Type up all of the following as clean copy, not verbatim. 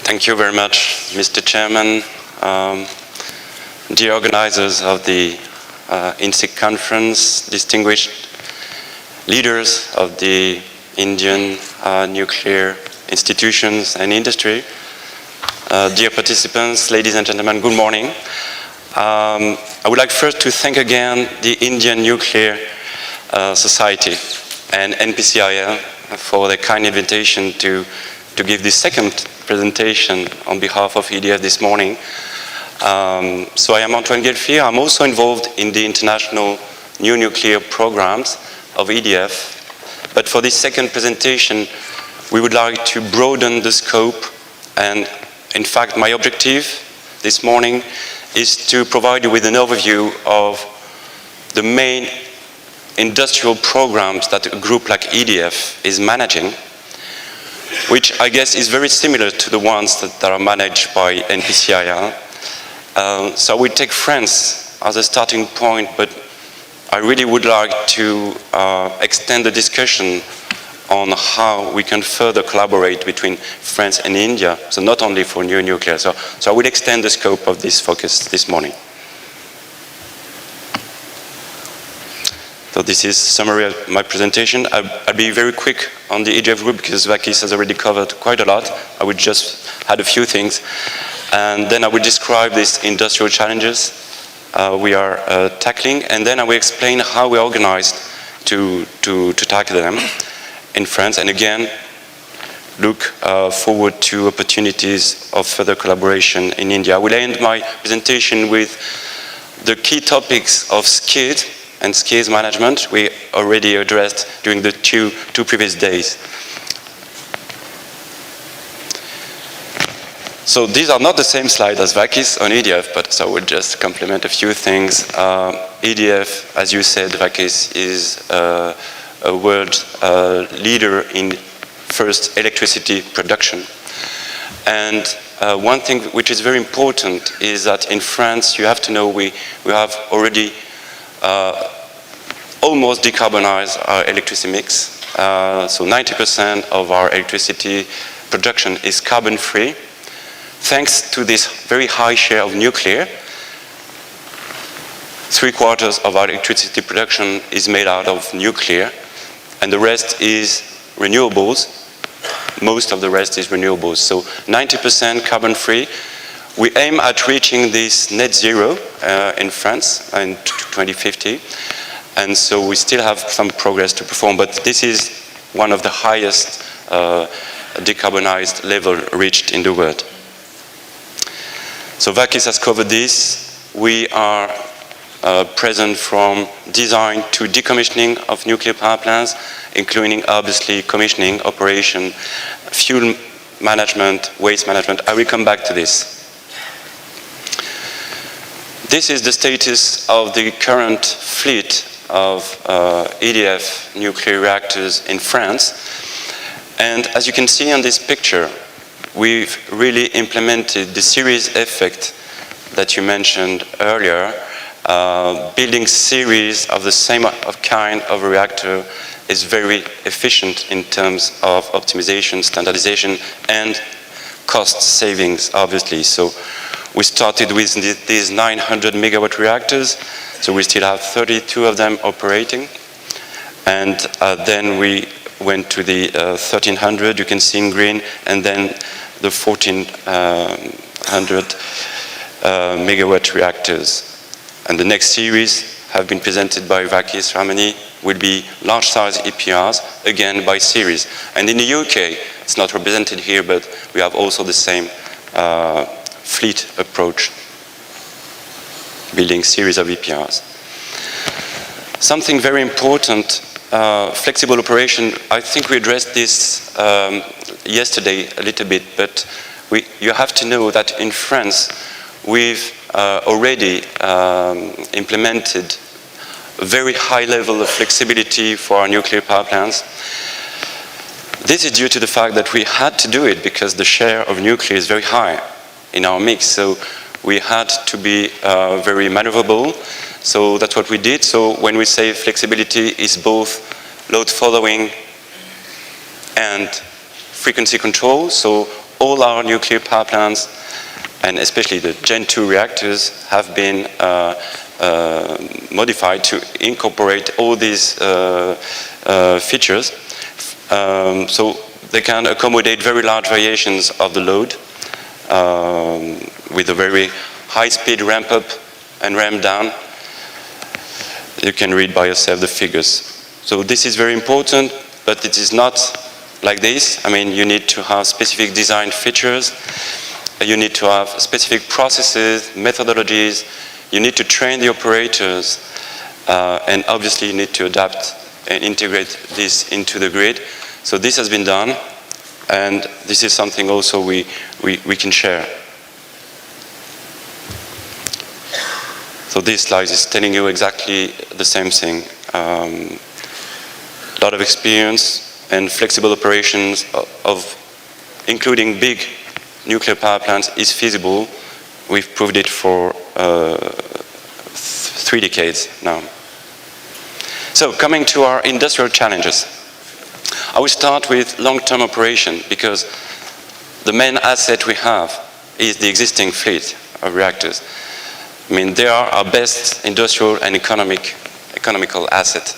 Thank you very much, Mr. Chairman, dear organizers of the INSIC conference, distinguished leaders of the Indian nuclear institutions and industry, dear participants, ladies and gentlemen, good morning. I would like first to thank again the Indian Nuclear Society and NPCIL for the kind invitation to give this second presentation on behalf of EDF this morning. So I am Antoine Guelfi. I'm also involved in the international new nuclear programs of EDF. But for this second presentation, we would like to broaden the scope. And in fact, my objective this morning is to provide you with an overview of the main industrial programs that a group like EDF is managing, which I guess is very similar to the ones that are managed by NPCIL. So we take France as a starting point, but I really would like to extend the discussion on how we can further collaborate between France and India, so not only for new nuclear. So I will extend the scope of this focus this morning. So this is a summary of my presentation. I'll be very quick on the EDF group because Vakis has already covered quite a lot. I would just add a few things. And then I will describe these industrial challenges we are tackling. And then I will explain how we organized to tackle them in France. And again, look forward to opportunities of further collaboration in India. I will end my presentation with the key topics of SCID and skills management we already addressed during the two previous days. So these are not the same slide as Vakis on EDF, but so I will just complement a few things. EDF, as you said, Vakis, is a world leader in first electricity production. And one thing which is very important is that in France, you have to know we have already almost decarbonized our electricity mix. So 90% of our electricity production is carbon-free. Thanks to this very high share of nuclear, 3/4 of our electricity production is made out of nuclear, and the rest is renewables. Most of the rest is renewables. So 90% carbon-free. We aim at reaching this net zero in France in 2050, and so we still have some progress to perform, but this is one of the highest decarbonized level reached in the world. So Vakis has covered this. We are present from design to decommissioning of nuclear power plants, including obviously commissioning, operation, fuel management, waste management. I will come back to this. This is the status of the current fleet of EDF nuclear reactors in France. And as you can see on this picture, we've really implemented the series effect that you mentioned earlier. Building series of the same kind of reactor is very efficient in terms of optimization, standardization, and cost savings, obviously. So we started with these 900 megawatt reactors, so we still have 32 of them operating. And then we went to the 1300, you can see in green, and then the 1400 megawatt reactors. And the next series have been presented by Vakis Ramani, will be large size EPRs, again by series. And in the UK, it's not represented here, but we have also the same fleet approach, building series of EPRs. Something very important, flexible operation. I think we addressed this yesterday a little bit, but you have to know that in France, we've already implemented a very high level of flexibility for our nuclear power plants. This is due to the fact that we had to do it because the share of nuclear is very high in our mix, so we had to be very maneuverable. So that's what we did. So when we say flexibility is both load following and frequency control, so all our nuclear power plants, and especially the Gen 2 reactors, have been modified to incorporate all these features. So they can accommodate very large variations of the load with a very high-speed ramp-up and ramp-down. You can read by yourself the figures. So this is very important, but it is not like this. I mean, you need to have specific design features. You need to have specific processes, methodologies. You need to train the operators. And obviously, you need to adapt and integrate this into the grid. So this has been done. And this is something also we can share. So this slide is telling you exactly the same thing. A lot of experience and flexible operations of including big nuclear power plants is feasible. We've proved it for 3 decades now. So coming to our industrial challenges. I will start with long-term operation because the main asset we have is the existing fleet of reactors. I mean, they are our best industrial and economical asset.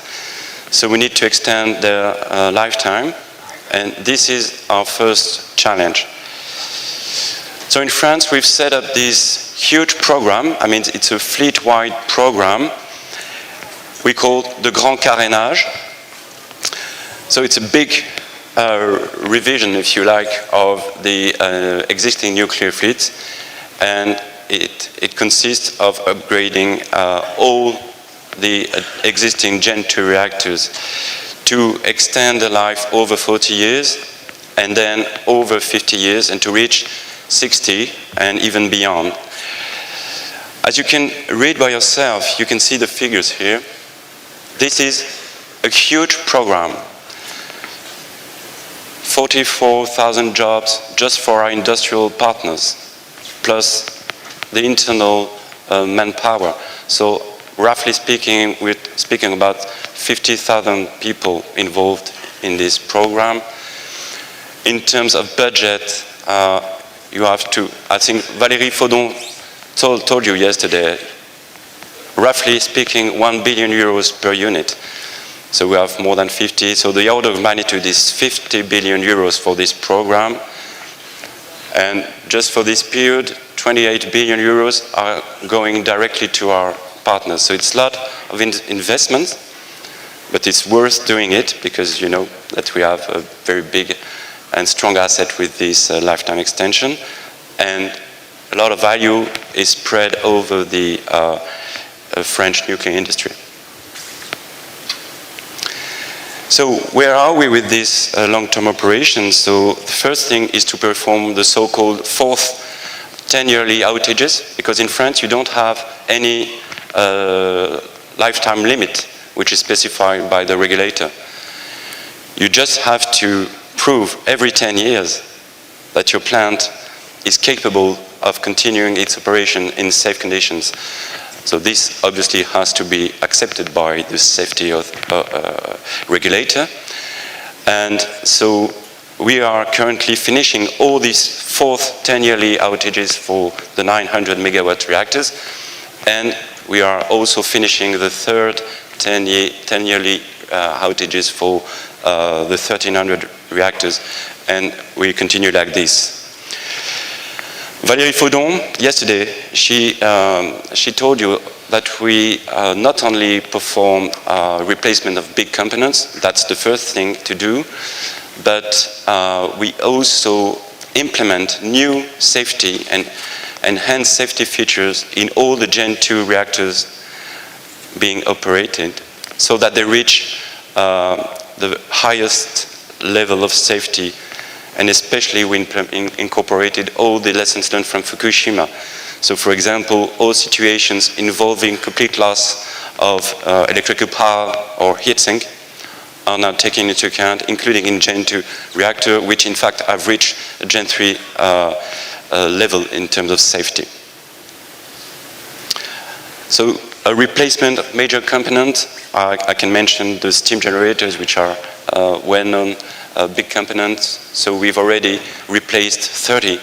So we need to extend their lifetime, and this is our first challenge. So in France, we've set up this huge program. I mean, it's a fleet-wide program we call the Grand Carénage. So it's a big revision, if you like, of the existing nuclear fleet, and it consists of upgrading all the existing Gen 2 reactors to extend the life over 40 years and then over 50 years and to reach 60 and even beyond. As you can read by yourself, you can see the figures here. This is a huge program. 44,000 jobs just for our industrial partners, plus the internal manpower. So roughly speaking, we're speaking about 50,000 people involved in this program. In terms of budget, you have to, I think Valérie Faudon told you yesterday, roughly speaking, 1 billion euros per unit. So we have more than 50, so the order of magnitude is 50 billion euros for this program. And just for this period, 28 billion euros are going directly to our partners. So it's a lot of investment, but it's worth doing it because you know that we have a very big and strong asset with this lifetime extension. And a lot of value is spread over the French nuclear industry. So where are we with this long-term operation? So the first thing is to perform the so-called fourth 10-yearly outages, because in France you don't have any lifetime limit which is specified by the regulator. You just have to prove every 10 years that your plant is capable of continuing its operation in safe conditions. So this obviously has to be accepted by the safety of regulator. And so we are currently finishing all these fourth 10-yearly outages for the 900 megawatt reactors. And we are also finishing the third 10-yearly outages for the 1300 reactors. And we continue like this. Valérie Faudon, yesterday, she told you that we not only perform replacement of big components, that's the first thing to do, but we also implement new safety and enhanced safety features in all the Gen 2 reactors being operated so that they reach the highest level of safety. And especially we incorporated all the lessons learned from Fukushima. So for example, all situations involving complete loss of electrical power or heatsink are now taken into account, including in Gen 2 reactor, which in fact have reached a Gen 3 level in terms of safety. So a replacement of major components, I can mention the steam generators, which are well known big components. So we've already replaced 30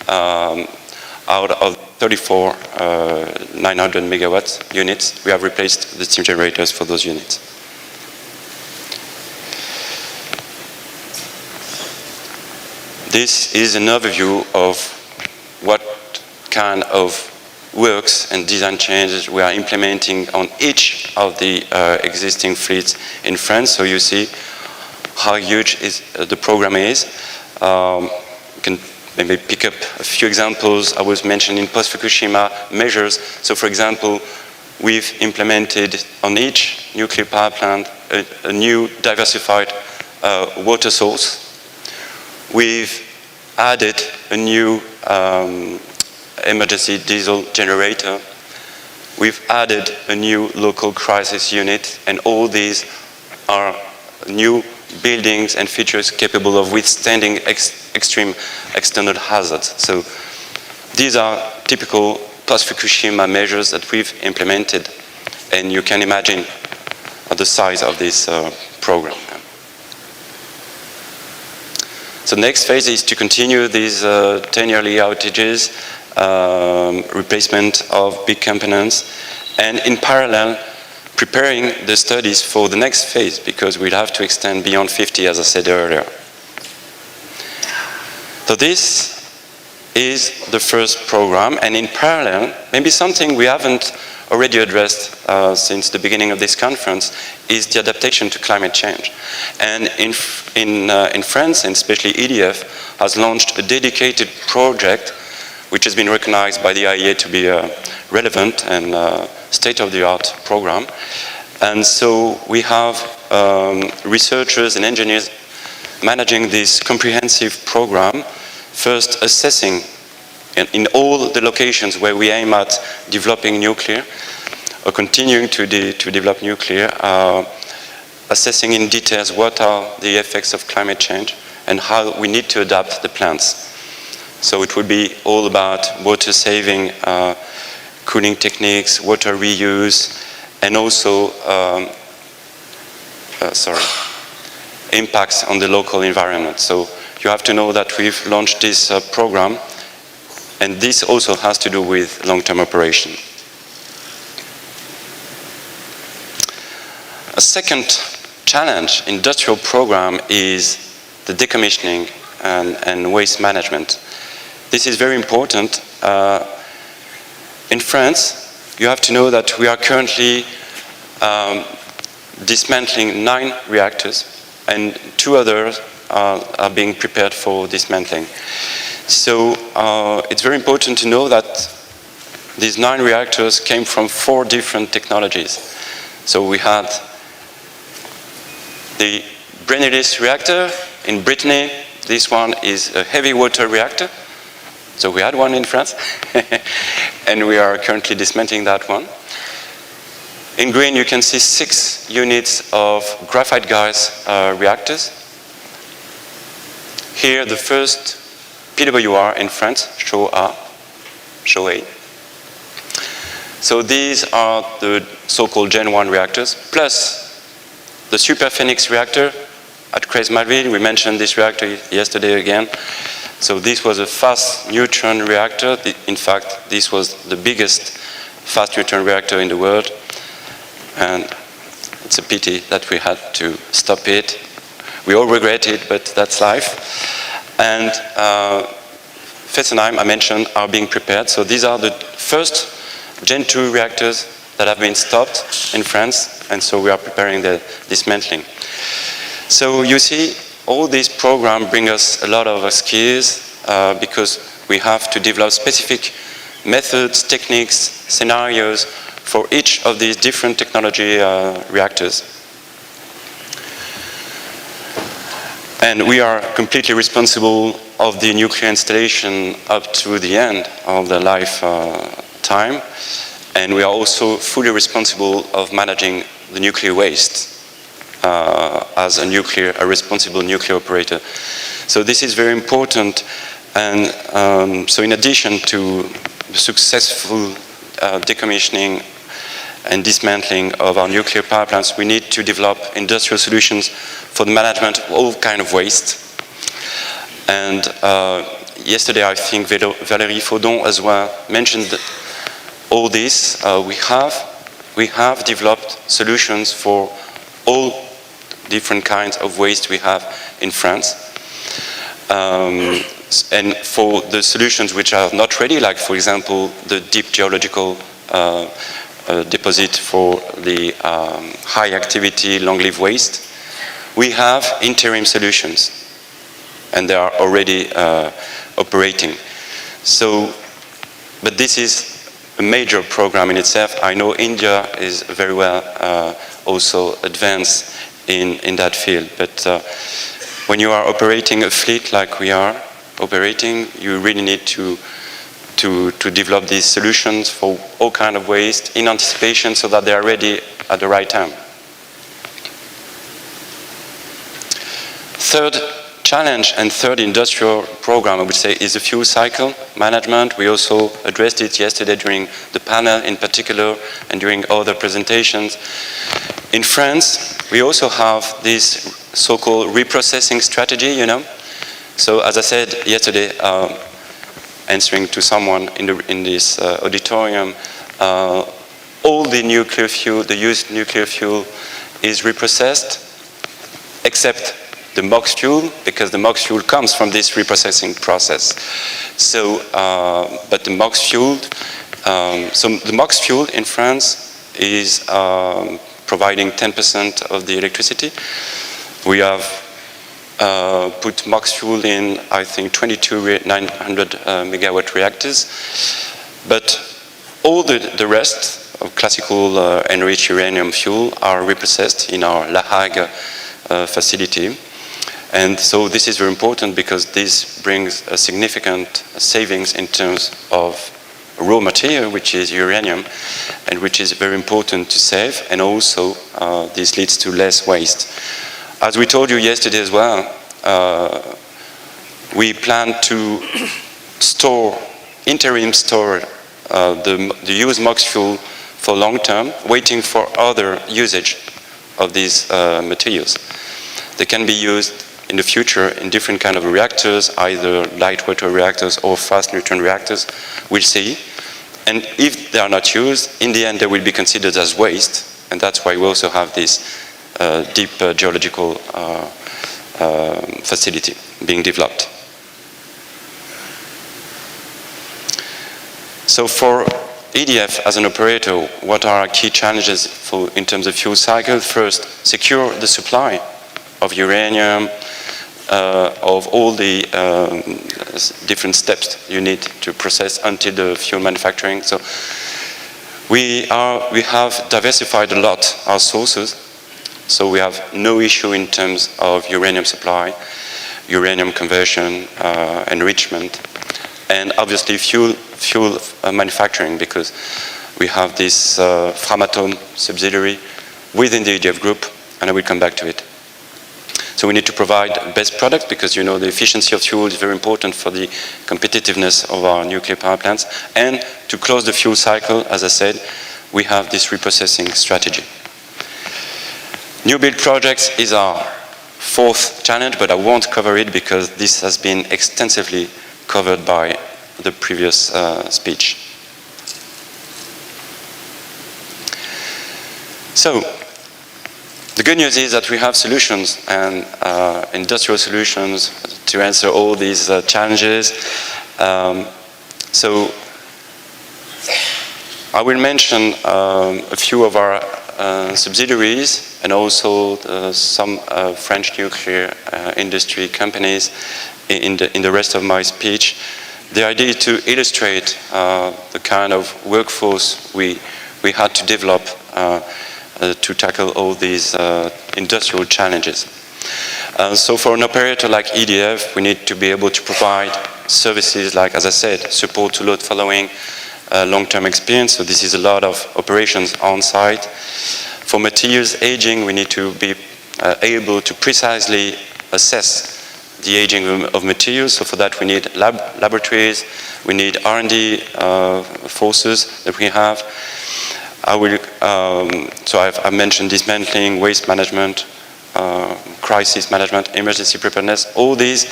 out of 34 900 megawatt units. We have replaced the steam generators for those units. This is an overview of what kind of works and design changes we are implementing on each of the existing fleets in France. So you see how huge the program is. You can maybe pick up a few examples. I was mentioning post-Fukushima measures. So for example, we've implemented on each nuclear power plant a new diversified water source. We've added a new emergency diesel generator. We've added a new local crisis unit, and all these are new buildings and features capable of withstanding extreme external hazards. So these are typical post-Fukushima measures that we've implemented, and you can imagine the size of this program. So the next phase is to continue these 10-yearly outages, replacement of big components, and in parallel, preparing the studies for the next phase, because we'll have to extend beyond 50, as I said earlier. So this is the first program, and in parallel, maybe something we haven't already addressed since the beginning of this conference is the adaptation to climate change. And in France, and especially EDF, has launched a dedicated project which has been recognized by the IEA to be a relevant and state-of-the-art program. And so we have researchers and engineers managing this comprehensive program, first assessing in all the locations where we aim at developing nuclear or continuing to develop nuclear, assessing in details what are the effects of climate change and how we need to adapt the plants. So it would be all about water saving, cooling techniques, water reuse, and also impacts on the local environment. So you have to know that we've launched this program, and this also has to do with long-term operation. A second challenge, industrial program, is the decommissioning and waste management. This is very important. In France, you have to know that we are currently dismantling 9 reactors, and 2 others are being prepared for dismantling. So it's very important to know that these 9 reactors came from 4 different technologies. So we had the Brennelis reactor in Brittany. This one is a heavy water reactor. So we had one in France, and we are currently dismantling that one. In green, you can see 6 units of graphite gas reactors. Here, the first PWR in France, show A. So these are the so-called Gen 1 reactors, plus the Super Phoenix reactor at Creys-Malville. We mentioned this reactor yesterday again. So this was a fast neutron reactor. In fact, this was the biggest fast neutron reactor in the world. And it's a pity that we had to stop it. We all regret it, but that's life. And Fessenheim, I mentioned, are being prepared. So these are the first Gen 2 reactors that have been stopped in France, and so we are preparing the dismantling. So you see, all these programs bring us a lot of skills because we have to develop specific methods, techniques, scenarios for each of these different technology reactors. And we are completely responsible of the nuclear installation up to the end of the lifetime. And we are also fully responsible of managing the nuclear waste as a responsible nuclear operator. So this is very important. And so in addition to the successful decommissioning and dismantling of our nuclear power plants, we need to develop industrial solutions for the management of all kinds of waste. And yesterday, I think Valérie Faudon as well mentioned that all this. We have developed solutions for all different kinds of waste we have in France. And for the solutions which are not ready, like for example, the deep geological deposit for the high activity, long-lived waste, we have interim solutions, and they are already operating. So, but this is a major program in itself. I know India is very well also advanced in that field, but when you are operating a fleet like we are operating, you really need to develop these solutions for all kinds of waste in anticipation so that they are ready at the right time. Third challenge and third industrial program, I would say, is the fuel cycle management. We also addressed it yesterday during the panel in particular and during other presentations. In France, we also have this so-called reprocessing strategy, you know. So as I said yesterday, answering to someone in this auditorium, all the nuclear fuel, the used nuclear fuel is reprocessed, except the MOX fuel, because the MOX fuel comes from this reprocessing process. So, but the MOX fuel, so the MOX fuel in France is providing 10% of the electricity. We have put MOX fuel in, I think, 22 900 megawatt reactors, but all the rest of classical enriched uranium fuel are reprocessed in our La Hague facility. And so this is very important because this brings a significant savings in terms of raw material, which is uranium, and which is very important to save, and also this leads to less waste. As we told you yesterday as well, we plan to interim store the used MOX fuel for long term, waiting for other usage of these materials. They can be used in the future in different kind of reactors, either light water reactors or fast neutron reactors, we'll see. And if they are not used, in the end they will be considered as waste, and that's why we also have this deep geological facility being developed. So for EDF as an operator, what are our key challenges in terms of fuel cycle? First, secure the supply of uranium, of all the different steps you need to process until the fuel manufacturing. So we have diversified a lot our sources, so we have no issue in terms of uranium supply, uranium conversion, enrichment, and obviously fuel manufacturing, because we have this Framatome subsidiary within the EDF group, and I will come back to it. So we need to provide best products because, you know, the efficiency of fuel is very important for the competitiveness of our nuclear power plants. And to close the fuel cycle, as I said, we have this reprocessing strategy. New build projects is our fourth challenge, but I won't cover it because this has been extensively covered by the previous speech. So, the good news is that we have solutions and industrial solutions to answer all these challenges. So I will mention a few of our subsidiaries and also some French nuclear industry companies in the rest of my speech. The idea is to illustrate the kind of workforce we had to develop to tackle all these industrial challenges. So for an operator like EDF, we need to be able to provide services like, as I said, support to load following, long-term experience. So this is a lot of operations on site. For materials aging, we need to be able to precisely assess the aging of materials. So for that we need laboratories, we need R&D forces that we have. So I've mentioned dismantling, waste management, crisis management, emergency preparedness. All these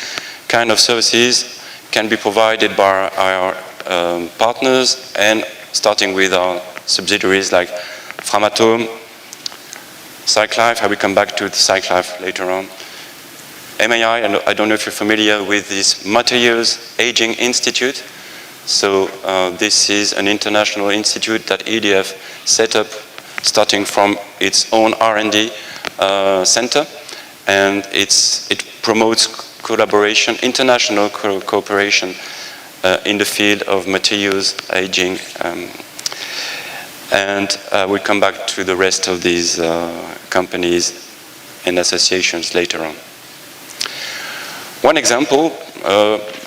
kind of services can be provided by our partners, and starting with our subsidiaries like Framatome, Cyclife. I will come back to the Cyclife later on. MAI, I don't know if you're familiar with this Materials Aging Institute. So this is an international institute that EDF set up starting from its own R&D center, and it promotes collaboration, international cooperation in the field of materials aging, and we'll come back to the rest of these companies and associations later on. One example,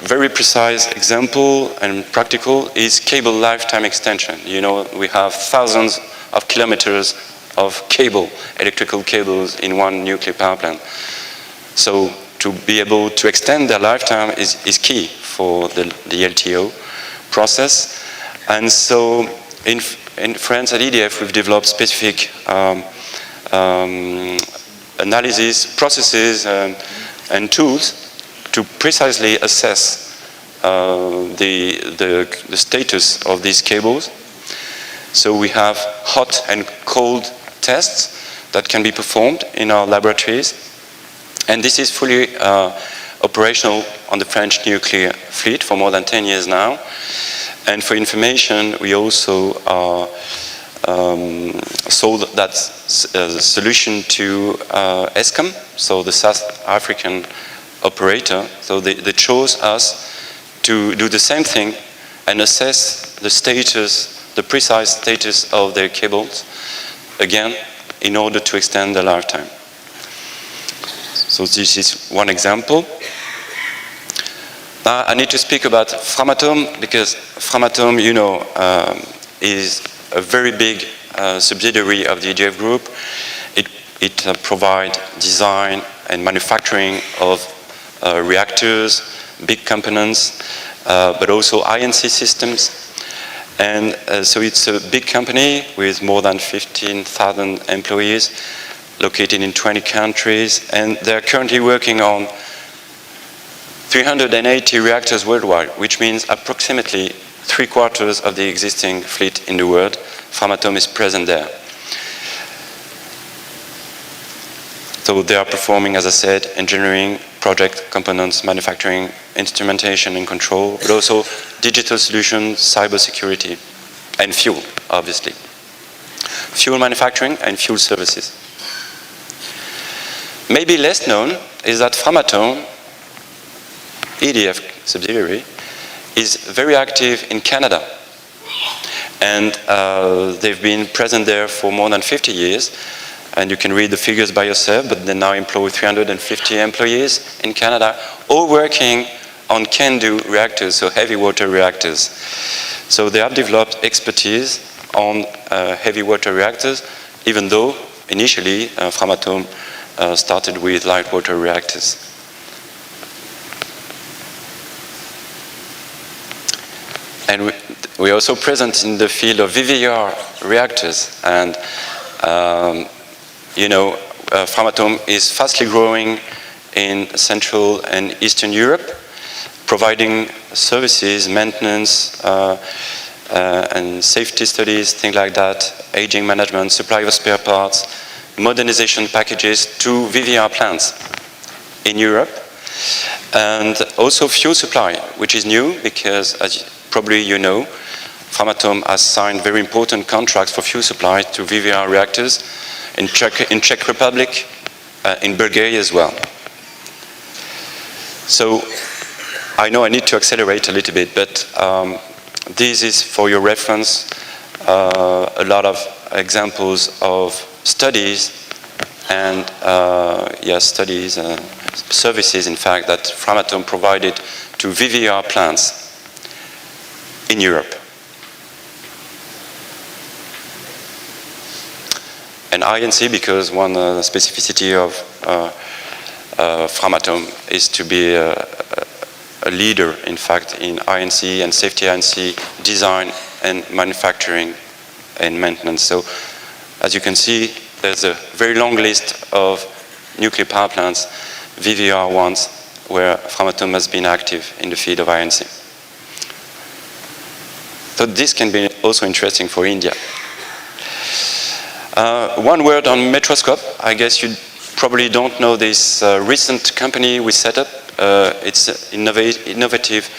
very precise example and practical, is cable lifetime extension. You know, we have thousands of kilometers of cable, electrical cables in one nuclear power plant. So to be able to extend their lifetime is key for the LTO process. And so in France at EDF, we've developed specific analysis processes and tools to precisely assess the status of these cables. So we have hot and cold tests that can be performed in our laboratories, and this is fully operational on the French nuclear fleet for more than 10 years now. And for information, we also sold that solution to ESCOM, so the South African operator. So they chose us to do the same thing and assess the status, the precise status of their cables, again, in order to extend their lifetime. So this is one example. Now I need to speak about Framatome, because Framatome, you know, is a very big subsidiary of the EDF group. It provides design and manufacturing of reactors, big components, but also INC systems. And so it's a big company with more than 15,000 employees located in 20 countries, and they're currently working on 380 reactors worldwide, which means approximately 3/4 of the existing fleet in the world. Framatome is present there. So they are performing, as I said, engineering, project, components, manufacturing, instrumentation and control, but also digital solutions, cybersecurity, and fuel, obviously. Fuel manufacturing and fuel services. Maybe less known is that Framatome, EDF subsidiary, is very active in Canada. And they've been present there for more than 50 years. And you can read the figures by yourself, but they now employ 350 employees in Canada, all working on CANDU reactors, so heavy water reactors. So they have developed expertise on heavy water reactors, even though initially Framatome started with light water reactors. And we're also present in the field of VVER reactors, and you know, Framatome is fastly growing in Central and Eastern Europe, providing services, maintenance, and safety studies, things like that, aging management, supply of spare parts, modernization packages to VVER plants in Europe, and also fuel supply, which is new because, as probably you know, Framatome has signed very important contracts for fuel supply to VVER reactors in Czech Republic, in Bulgaria as well. So I know I need to accelerate a little bit, but this is for your reference, a lot of examples of studies and services, in fact, that Framatome provided to VVER plants in Europe. And INC, because one specificity of Framatome is to be a leader, in fact, in INC and safety INC design and manufacturing and maintenance. So, as you can see, there's a very long list of nuclear power plants, VVR ones, where Framatome has been active in the field of INC. So this can be also interesting for India. One word on Metroscope. I guess you probably don't know this recent company we set up. It's an innovative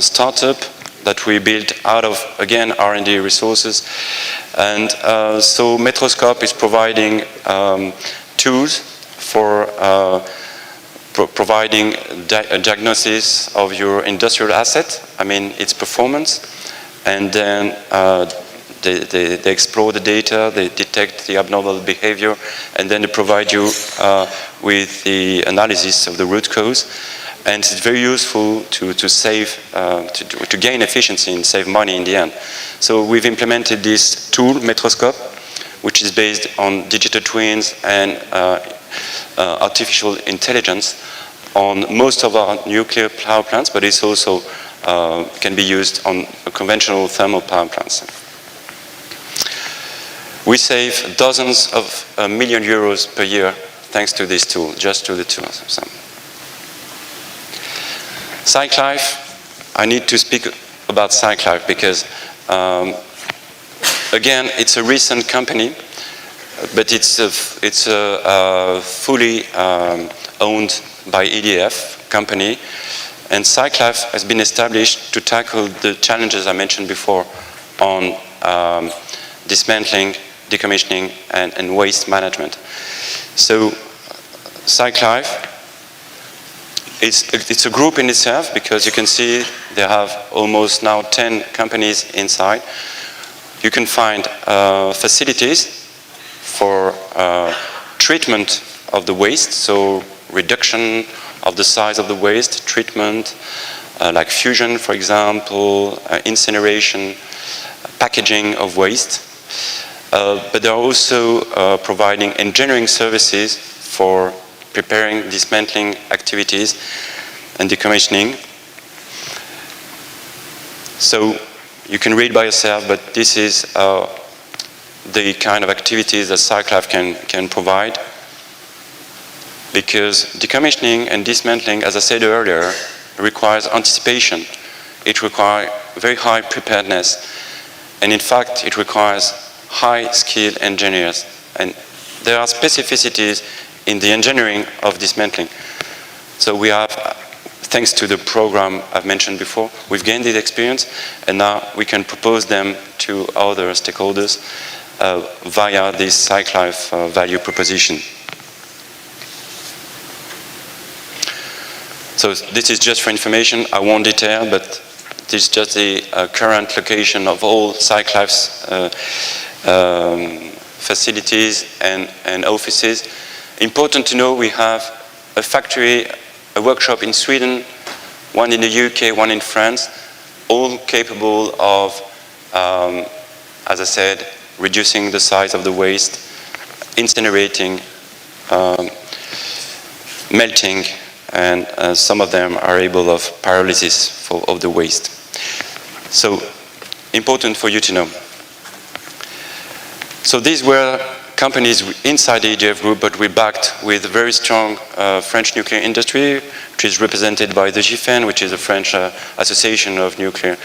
startup that we built out of, again, R&D resources. And so Metroscope is providing tools for providing a diagnosis of your industrial asset, I mean its performance, and then they explore the data, they detect the abnormal behavior, and then they provide you with the analysis of the root cause. And it's very useful to save, to gain efficiency and save money in the end. So we've implemented this tool, Metroscope, which is based on digital twins and artificial intelligence on most of our nuclear power plants, but it's also can be used on conventional thermal power plants. We save dozens of million euros per year thanks to this tool, just to the tool. So. Cyclife, I need to speak about Cyclife because, again, it's a recent company, but it's a fully owned by EDF company, and Cyclife has been established to tackle the challenges I mentioned before on dismantling, decommissioning, and waste management. So Cyclife, it's a group in itself because you can see they have almost now 10 companies inside. You can find facilities for treatment of the waste, so reduction of the size of the waste, treatment, like fusion, for example, incineration, packaging of waste. But they're also providing engineering services for preparing dismantling activities and decommissioning. So you can read by yourself, but this is the kind of activities that Cyclife can provide, because decommissioning and dismantling, as I said earlier, requires anticipation. It requires very high preparedness, and in fact it requires high-skilled engineers, and there are specificities in the engineering of dismantling. So we have, thanks to the program I've mentioned before, we've gained this experience, and now we can propose them to other stakeholders via this Cyclife value proposition. So this is just for information. I won't detail, but this is just the current location of all Cyclife's facilities and offices. Important to know, we have a factory, a workshop in Sweden, one in the UK, one in France, all capable of, as I said, reducing the size of the waste, incinerating, melting, and some of them are able of pyrolysis of the waste. So, important for you to know. So these were companies inside the EDF group, but we backed with a very strong French nuclear industry, which is represented by the GIFEN, which is a French association of nuclear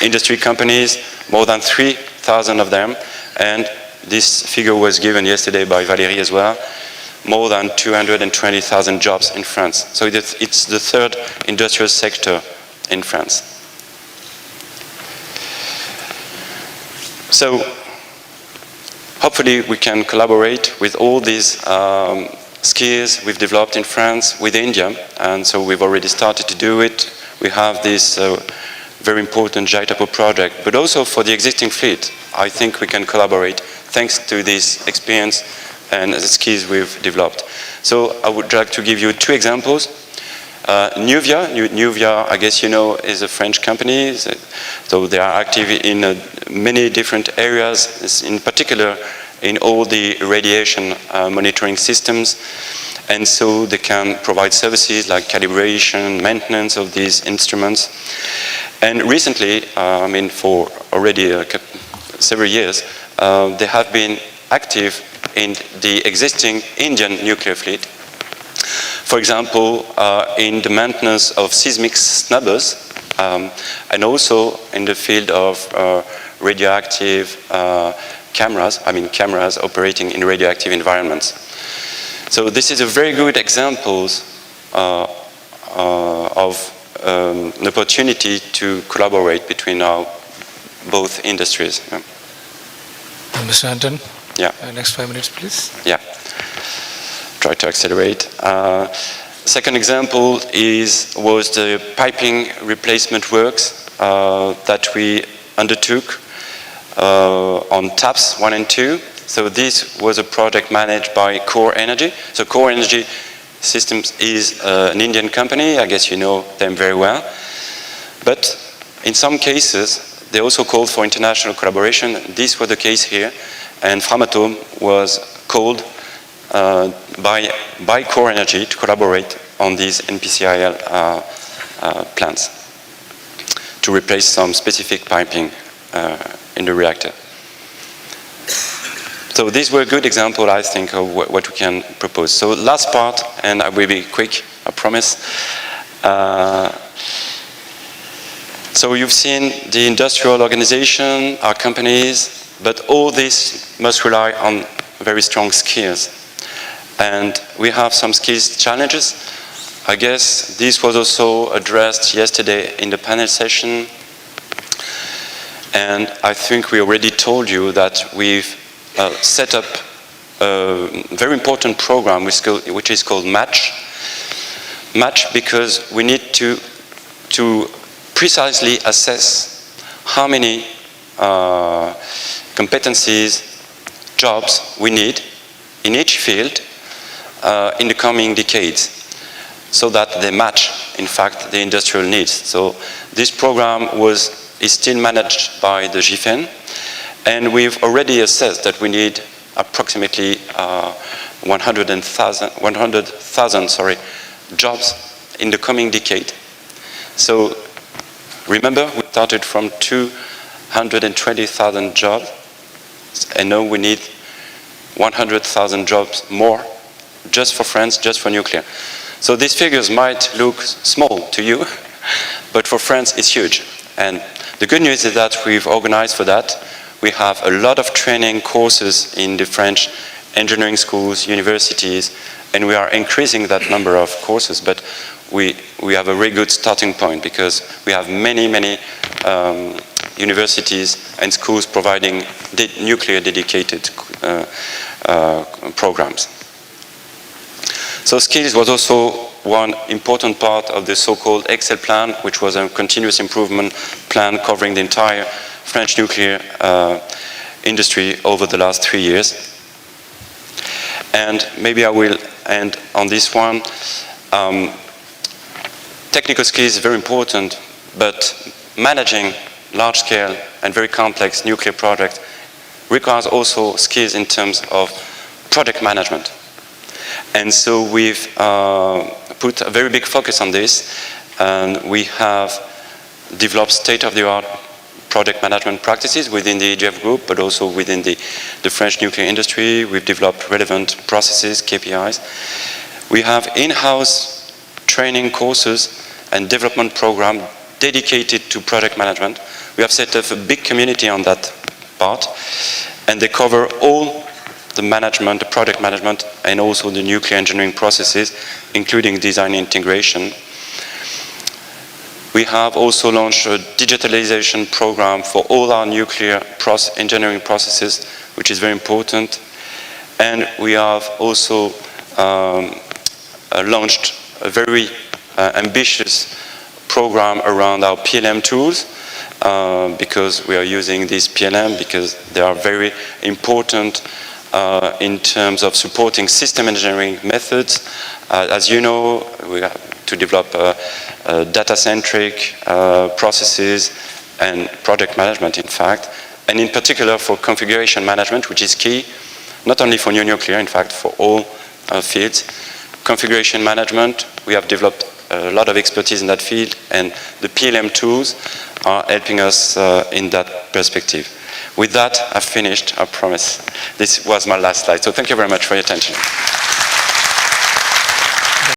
industry companies, more than 3,000 of them, and this figure was given yesterday by Valérie as well, more than 220,000 jobs in France. So it's the third industrial sector in France. So hopefully we can collaborate with all these skills we've developed in France with India, and so we've already started to do it. We have this very important JITAPO project, but also for the existing fleet, I think we can collaborate thanks to this experience and the skills we've developed. So I would like to give you two examples. Nuvia, I guess you know, is a French company. So they are active in many different areas, in particular in all the radiation monitoring systems. And so they can provide services like calibration, maintenance of these instruments. And recently, I mean, for already a several years, they have been active in the existing Indian nuclear fleet. For example, in the maintenance of seismic snubbers, and also in the field of radioactive cameras, cameras operating in radioactive environments. So this is a very good example of an opportunity to collaborate between our both industries. Yeah. Mr. Anton? Yeah. Next 5 minutes, please. Yeah. Try to accelerate. Second example was the piping replacement works that we undertook on taps 1 and 2. So this was a project managed by Core Energy. So Core Energy Systems is an Indian company. I guess you know them very well. But in some cases, they also called for international collaboration. This was the case here. And Framatome was called by Core Energy to collaborate on these NPCIL plants to replace some specific piping in the reactor. So these were a good example, I think, of what we can propose. So last part, and I will be quick, I promise. So you've seen the industrial organization, our companies, but all this must rely on very strong skills. And we have some skills challenges. I guess this was also addressed yesterday in the panel session. And I think we already told you that we've set up a very important program which is called MATCH. MATCH because we need to precisely assess how many competencies, jobs we need in each field in the coming decades, so that they match, in fact, the industrial needs. So this program is still managed by the GIFEN, and we've already assessed that we need approximately 100,000 jobs in the coming decade. So remember, we started from 220,000 jobs, and now we need 100,000 jobs more just for France, just for nuclear. So these figures might look small to you, but for France it's huge. And the good news is that we've organized for that. We have a lot of training courses in the French engineering schools, universities, and we are increasing that number of courses, but we have a very good starting point because we have many universities and schools providing nuclear dedicated programs. So skills was also one important part of the so-called Excel plan, which was a continuous improvement plan covering the entire French nuclear industry over the last 3 years. And maybe I will end on this one. Technical skills is very important, but managing large-scale and very complex nuclear projects requires also skills in terms of project management. And so we've put a very big focus on this, and we have developed state-of-the-art project management practices within the EGF group, but also within the French nuclear industry. We've developed relevant processes, KPIs. We have in-house training courses and development program dedicated to project management. We have set up a big community on that part, and they cover all the management, the project management, and also the nuclear engineering processes, including design integration. We have also launched a digitalization program for all our nuclear engineering processes, which is very important. And we have also launched a very ambitious program around our PLM tools, because we are using these PLM because they are very important in terms of supporting system engineering methods. As you know, we have to develop data-centric processes and project management, in fact, and in particular for configuration management, which is key, not only for new nuclear, in fact, for all fields. Configuration management, we have developed a lot of expertise in that field, and the PLM tools are helping us in that perspective. With that, I've finished, I promise. This was my last slide, so thank you very much for your attention.